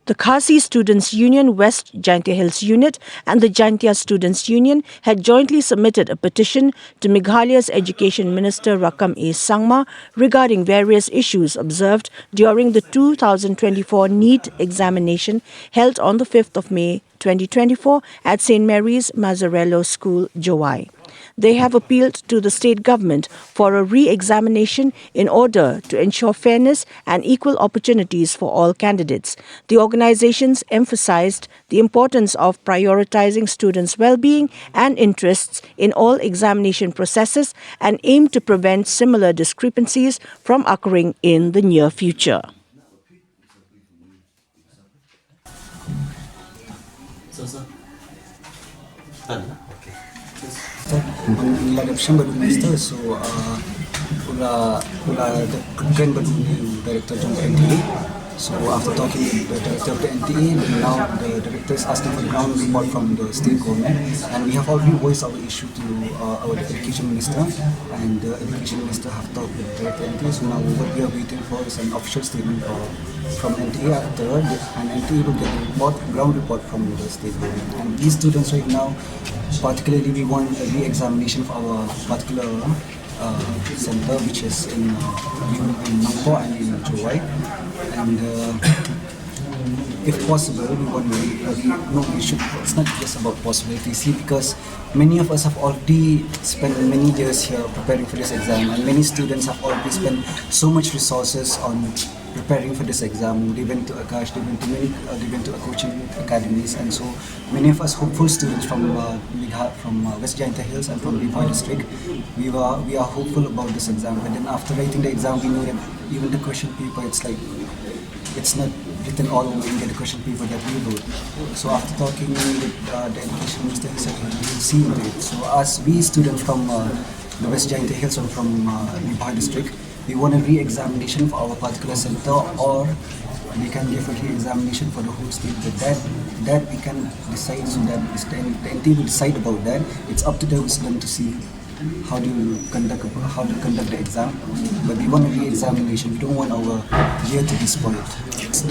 The Khasi Students Union, West Jaintia Hills Unit and the Jaintia Students Union had jointly submitted a petition to Meghalaya's Education Minister Rakkam A Sangma regarding various issues observed during the 2024 Neet examination held on the 5th of May 2024 at St. Mary's Mazerello School, Jowai. They have appealed to the state government for a re-examination in order to ensure fairness and equal opportunities for all candidates. The organizations emphasized the importance of prioritizing students' well-being and interests in all examination processes and aim to prevent similar discrepancies from occurring in the near future. Election baru minister, so ula kan baru director Jaintia NTA. So after talking to the director of the NTA, now the director is asking for the ground report from the state government, and we have already voiced our issue to our education minister, and the education minister have talked with the director NTA. So now what we are waiting for is an official statement from NTA after, and NTA will get the ground report from the state government. And these students right now, particularly we want a re-examination for our particular center, which is in Nangpo and in Jowai. And if possible, we want it's not just about possibility, see, because many of us have already spent many years here preparing for this exam, and many students have already spent so much resources on preparing for this exam. They went to Akash, they went to coaching academies, and so many of us hopeful students from West Jaintia Hills and from Jowai district, we are hopeful about this exam. But then after writing the exam, we know that even the question paper, it's not written all over in the question paper that we wrote. So after talking with the education minister, he said he will see into it. So as we students from the West Jaintia Hills and from Jowai district, we want a re-examination for our particular center, or we can give a re-examination for the whole state. But that we can decide, so that the NT will decide about that. It's up to them to see how to conduct the exam. But we want a re-examination. We don't want our year to be spoiled.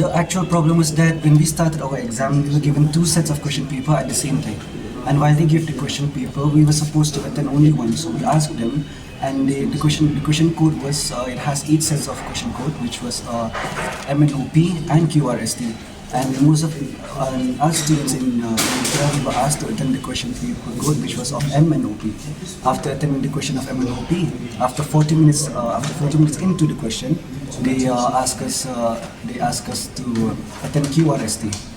The actual problem was that when we started our exam, we were given 2 sets of question paper at the same time. And while they gave the question paper, we were supposed to attend only one. So we asked them, and the question code was, it has 8 sets of question code, which was MNOP and QRST. And most of our students in we were asked to attend the question paper code, which was of MNOP. After attending the question of MNOP, after 40 minutes into the question, they asked us to attend QRST.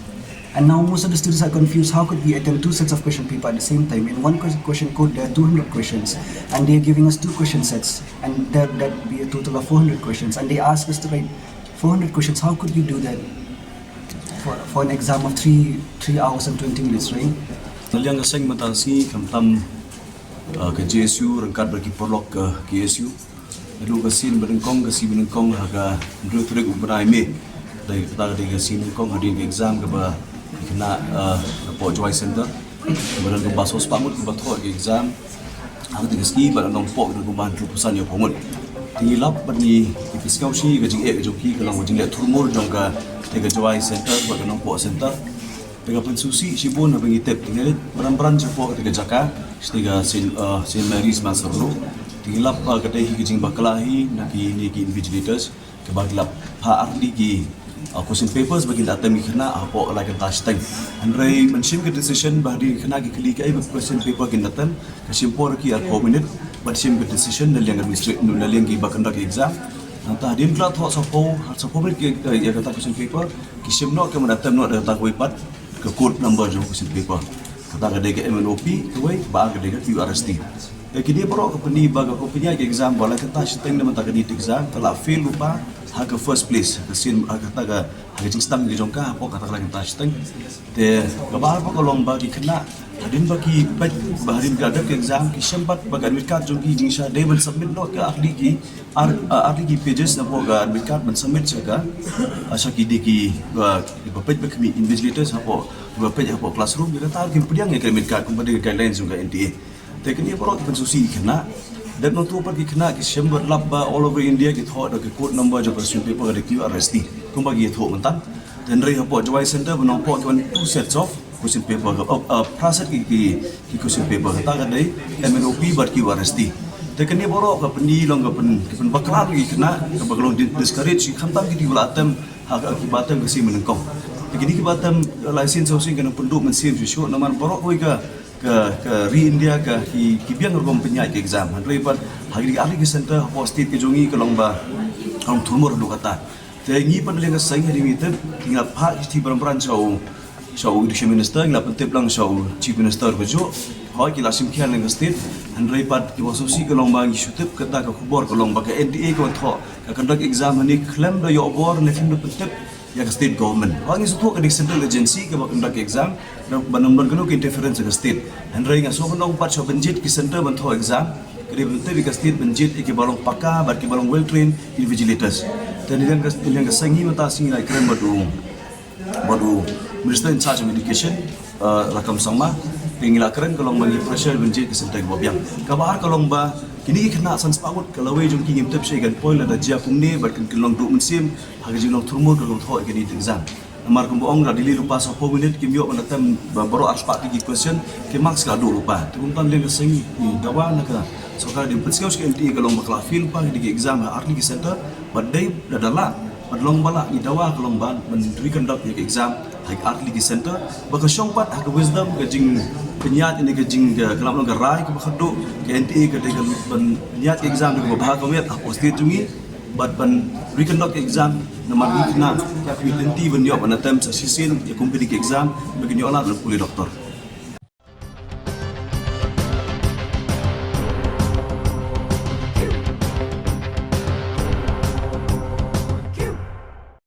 And now most of the students are confused. How could we attend 2 sets of question paper at the same time? In one question code, there are 200 questions, and they are giving us 2 question sets, and that would be a total of 400 questions. And they asked us to write 400 questions. How could we do that for an exam of 3 hours and 20 minutes, right? Naliang asing matasi kamtam ke JSU rangkat bagi prolog ke KSU. Lalu kasin berengkong haga ndrutrik ubrai me. Dari kata kasin berengkong hadir ke exam ke ba kena po Jowai Center. Berang ke basos pamut ke bathok ke exam. Aku tinggi barang po ke rumah rupusan yo pomut. Tingilap bani ipiskau si ke jing ke joki ke lang jing le turmur jongka ke Jowai Center bagi po center. Tega pensusi sibun na pengitip tinggal beran-beran cepo ketika jaka setiga St. Mary's Mazerello tinggalap kedai hijing bakalahi naki niki invigilators ke baglap ha arti ki question papers bagi data mi kena apa like touch time andrai menshim ke decision bahdi kena ki klik ai question paper kin datan ke simpor ki ar minute but sim ke decision dal yang administrative dal yang ki bakanda ke exam nanta din klat ho sopo mit ke ya kata question paper ki simno ke mendatam no data ko ipat ke code number jo question paper kata kadai ke MNOP ke wai ba kadai ke QRST ke dia bro ke pendi baga ko punya ke exam wala kata seteng de mata ke exam telah fail lupa ha ke first place ke sin kata ke hajing stang di jongka apa kata lagi ta seteng te gabar pa kolong bagi kena hadin bagi baharin gada ke exam ki sempat baga admit card jo ki jingsha they will submit not ke ahli ki pages na po ga admit card men submit jaga asa ki diki bapet bakmi invigilators hapo bapet hapo classroom bila ta ki pediang ke admit card kepada guidelines juga NTA te kini pro pensusi kena dan untuk pergi kena ki sembat lab all over India ki thok ke code number jo question paper ke QRST kumbagi thok mentan dan rai hapo Jowai Center benong po kan 2 sets of question paper process ki question paper kata kan dai MNOP bat ki waresti tekan ni borok ka pendi long ka pen bakral ki kena ka baglong discourage khantam ki diulatam hak akibatam kasi menengkong begini kibatam license housing kan penduk mensim syuk naman borok koi ka India ka ki biang rom penyai ke exam rai pat hagi ahli ki center hapo state ke jongi ka long ba orang tumur lu kata tengi pan lenga saing hari mitet tinggal pak isti peran show Education Minister tinggal pentep lang show Chief Minister bejo hoi ki lasim khian lenga state handrai pat ki wasosi ke long bang shutep kata ka khubor ke long ba ke NDA ko tho ka conduct exam ni claim da yo bor le film pentep ya ke state government hoi su tho ka di central agency ke ba conduct exam da number ke interference ke state handrai nga so nong pat so benjit ki center ban tho exam kiri pentep ke state benjit ke balong pakka bar ki balong well trained invigilators dan yang kesangi mata singi nak keren badu Minister in charge of Education Rakkam A Sangma pengila keren kalau bagi pressure benjit ke sentai bobiang kabar kalau ba kini kena sans paut kalau we jom kingim tep shay gan poil ada jia kumne barkan kelong du mensim hagi jong turmur kalau thoi kini exam amar kumboong ra dili lupa sa 4 minit kim yo manatam baru aspat di question ke max ka do lupa tumpan leng kesangi ni dawa naka so ka di petskau ke MT kalau bakla fil pa di exam arli ki center badai dadala padlong bala ni dawa kalong ban menteri conduct ni exam hak arli ki center baka syongpat hak wisdom gajing penyat ini gajing kelam long garai ke bakhdo ke NTA ke de ban niat exam de bahag komet state jungi bat ban reconduct exam namar ni na ka identity ban yo banatam sa sisin ya company ke exam bagi nyola puli doktor